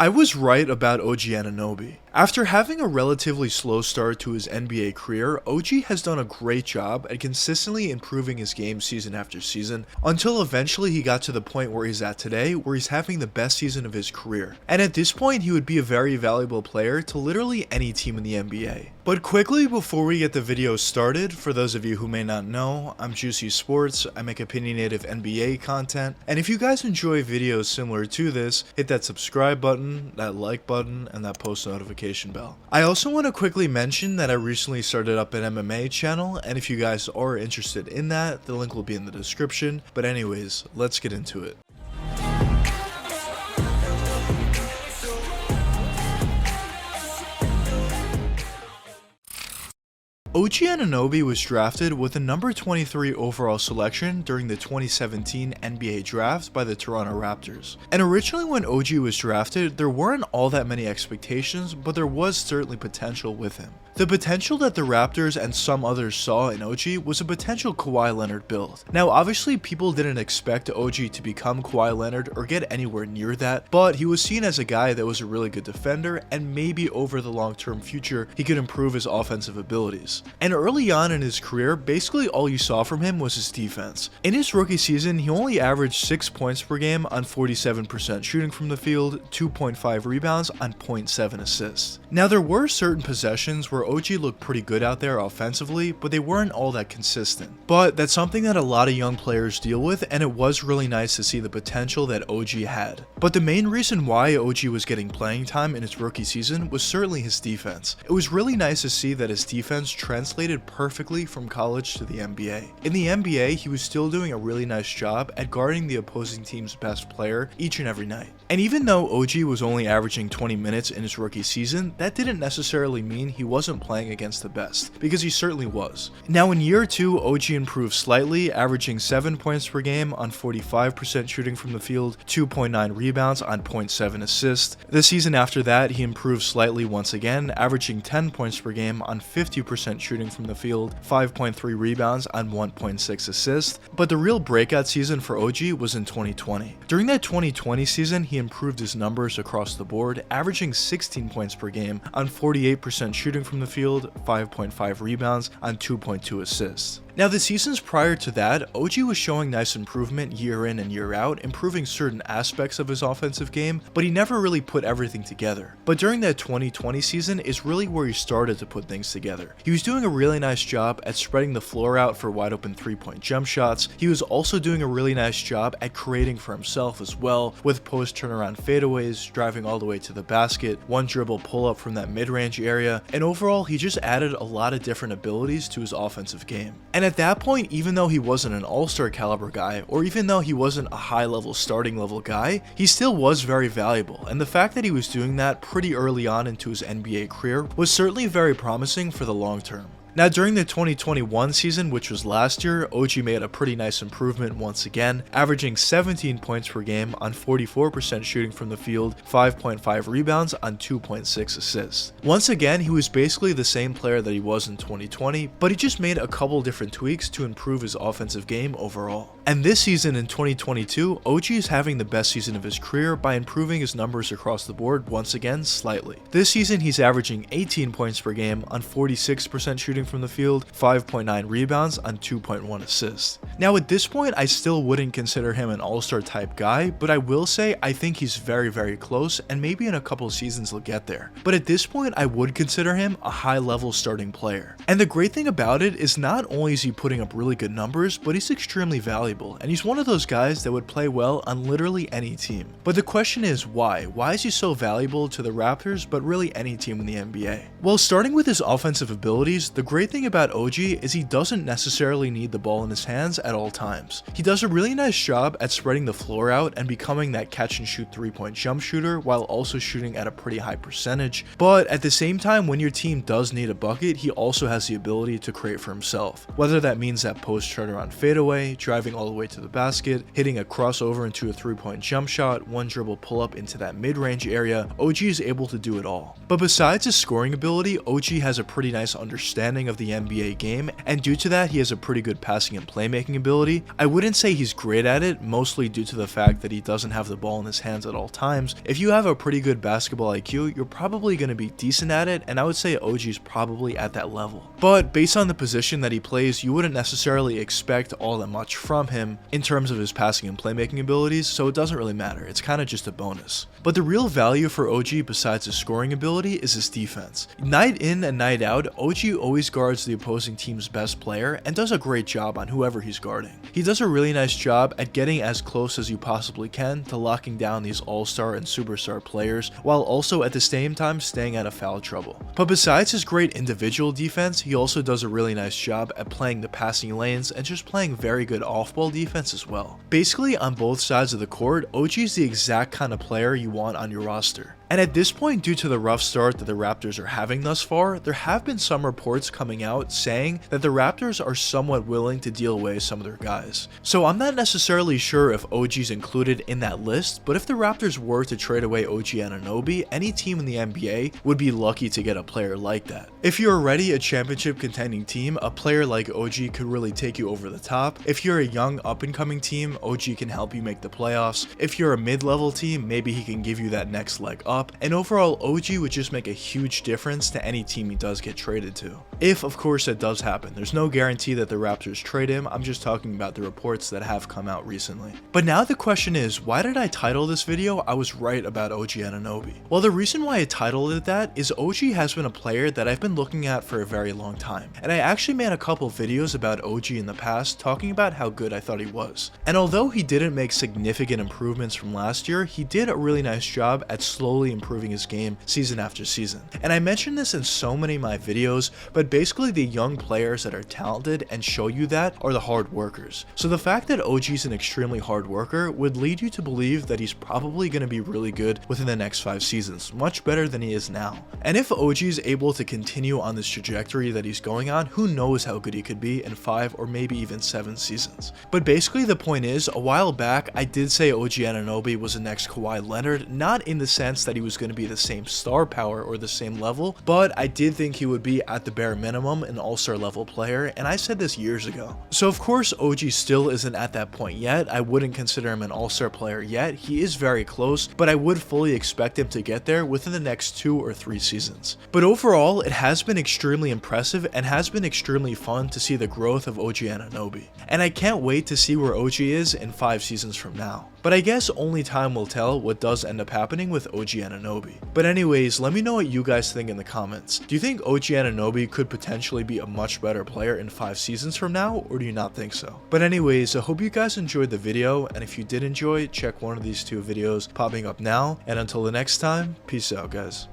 I was right about OG Anunoby. After having a relatively slow start to his NBA career, OG has done a great job at consistently improving his game season after season, until eventually he got to the point where he's at today, where he's having the best season of his career. And at this point, he would be a very valuable player to literally any team in the NBA. But quickly, before we get the video started, for those of you who may not know, I'm Juicy Sports, I make opinionative NBA content, and if you guys enjoy videos similar to this, hit that subscribe button, that like button, and that post notification bell. I also want to quickly mention that I recently started up an MMA channel, and if you guys are interested in that, the link will be in the description. But anyways, let's get into it. OG Anunoby was drafted with the number 23 overall selection during the 2017 NBA draft by the Toronto Raptors. And originally when OG was drafted, there weren't all that many expectations, but there was certainly potential with him. The potential that the Raptors and some others saw in OG was a potential Kawhi Leonard build. Now obviously people didn't expect OG to become Kawhi Leonard or get anywhere near that, but he was seen as a guy that was a really good defender, and maybe over the long-term future he could improve his offensive abilities. And early on in his career, basically all you saw from him was his defense. In his rookie season, he only averaged 6 points per game on 47% shooting from the field, 2.5 rebounds on 0.7 assists. Now there were certain possessions where OG looked pretty good out there offensively, but they weren't all that consistent. But that's something that a lot of young players deal with, and it was really nice to see the potential that OG had. But the main reason why OG was getting playing time in his rookie season was certainly his defense. It was really nice to see that his defense translated perfectly from college to the NBA. In the NBA, he was still doing a really nice job at guarding the opposing team's best player each and every night. And even though OG was only averaging 20 minutes in his rookie season, that didn't necessarily mean he wasn't playing against the best, because he certainly was. Now in year 2, OG improved slightly, averaging 7 points per game on 45% shooting from the field, 2.9 rebounds on 0.7 assists. The season after that, he improved slightly once again, averaging 10 points per game on 50% shooting from the field, 5.3 rebounds on 1.6 assists. But the real breakout season for OG was in 2020. During that 2020 season, he improved his numbers across the board, averaging 16 points per game on 48% shooting from the field, 5.5 rebounds on 2.2 assists. Now the seasons prior to that, OG was showing nice improvement year in and year out, improving certain aspects of his offensive game, but he never really put everything together. But during that 2020 season is really where he started to put things together. He was doing a really nice job at spreading the floor out for wide open 3-point jump shots. He was also doing a really nice job at creating for himself as well, with post turnaround fadeaways, driving all the way to the basket, one dribble pull up from that mid-range area, and overall he just added a lot of different abilities to his offensive game. And at that point, even though he wasn't an all-star caliber guy, or even though he wasn't a high-level starting level guy, he still was very valuable, and the fact that he was doing that pretty early on into his NBA career was certainly very promising for the long term. Now during the 2021 season, which was last year, OG made a pretty nice improvement once again, averaging 17 points per game on 44% shooting from the field, 5.5 rebounds on 2.6 assists. Once again, he was basically the same player that he was in 2020, but he just made a couple different tweaks to improve his offensive game overall. And this season in 2022, OG is having the best season of his career by improving his numbers across the board once again slightly. This season he's averaging 18 points per game on 46% shooting from the field, 5.9 rebounds on 2.1 assists. Now at this point I still wouldn't consider him an all-star type guy, but I will say I think he's very close, and maybe in a couple seasons he'll get there. But at this point I would consider him a high-level starting player. And the great thing about it is not only is he putting up really good numbers, but he's extremely valuable, and he's one of those guys that would play well on literally any team. But the question is why? Why is he so valuable to the Raptors, but really any team in the NBA? Well, starting with his offensive abilities, the great thing about OG is he doesn't necessarily need the ball in his hands at all times. He does a really nice job at spreading the floor out and becoming that catch and shoot 3-point jump shooter while also shooting at a pretty high percentage. But at the same time, when your team does need a bucket, he also has the ability to create for himself. Whether that means that post turnaround fadeaway, driving all the way to the basket, hitting a crossover into a 3-point jump shot, one dribble pull up into that mid-range area, OG is able to do it all. But besides his scoring ability, OG has a pretty nice understanding of the NBA game, and due to that he has a pretty good passing and playmaking ability. I wouldn't say he's great at it, mostly due to the fact that he doesn't have the ball in his hands at all times. If you have a pretty good basketball IQ, you're probably going to be decent at it, and I would say OG's probably at that level. But based on the position that he plays, you wouldn't necessarily expect all that much from him in terms of his passing and playmaking abilities, so it doesn't really matter. It's kind of just a bonus. But the real value for OG besides his scoring ability is his defense. Night in and night out, OG always guards the opposing team's best player and does a great job on whoever he's guarding. He does a really nice job at getting as close as you possibly can to locking down these all-star and superstar players, while also at the same time staying out of foul trouble. But besides his great individual defense, he also does a really nice job at playing the passing lanes and just playing very good off-ball defense as well. Basically, on both sides of the court, OG is the exact kind of player you want on your roster. And at this point, due to the rough start that the Raptors are having thus far, there have been some reports coming out saying that the Raptors are somewhat willing to deal away some of their guys. So I'm not necessarily sure if OG's included in that list, but if the Raptors were to trade away OG Anunoby, any team in the NBA would be lucky to get a player like that. If you're already a championship contending team, a player like OG could really take you over the top. If you're a young up-and-coming team, OG can help you make the playoffs. If you're a mid-level team, maybe he can give you that next leg up. And overall, OG would just make a huge difference to any team he does get traded to. If, of course, that does happen. There's no guarantee that the Raptors trade him, I'm just talking about the reports that have come out recently. But now the question is, why did I title this video I was right about OG Anunoby? Well, the reason why I titled it that is OG has been a player that I've been looking at for a very long time, and I actually made a couple videos about OG in the past talking about how good I thought he was. And although he didn't make significant improvements from last year, he did a really nice job at slowly improving his game season after season. And I mentioned this in so many of my videos, but basically the young players that are talented and show you that are the hard workers. So the fact that OG is an extremely hard worker would lead you to believe that he's probably going to be really good within the next 5 seasons, much better than he is now. And if OG is able to continue on this trajectory that he's going on, who knows how good he could be in 5 or maybe even 7 seasons. But basically the point is, a while back I did say OG Anunoby was the next Kawhi Leonard, not in the sense that he was going to be the same star power or the same level, but I did think he would be at the bare minimum an all-star level player, and I said this years ago. So of course OG still isn't at that point yet. I wouldn't consider him an all-star player yet. He is very close, but I would fully expect him to get there within the next 2 or 3 seasons. But overall, it has been extremely impressive and has been extremely fun to see the growth of OG Anunoby. And I can't wait to see where OG is in 5 seasons from now. But I guess only time will tell what does end up happening with OG Anunoby. But anyways, let me know what you guys think in the comments. Do you think OG Anunoby could potentially be a much better player in 5 seasons from now, or do you not think so? But anyways, I hope you guys enjoyed the video, and if you did enjoy, check one of these 2 videos popping up now, and until the next time, peace out guys.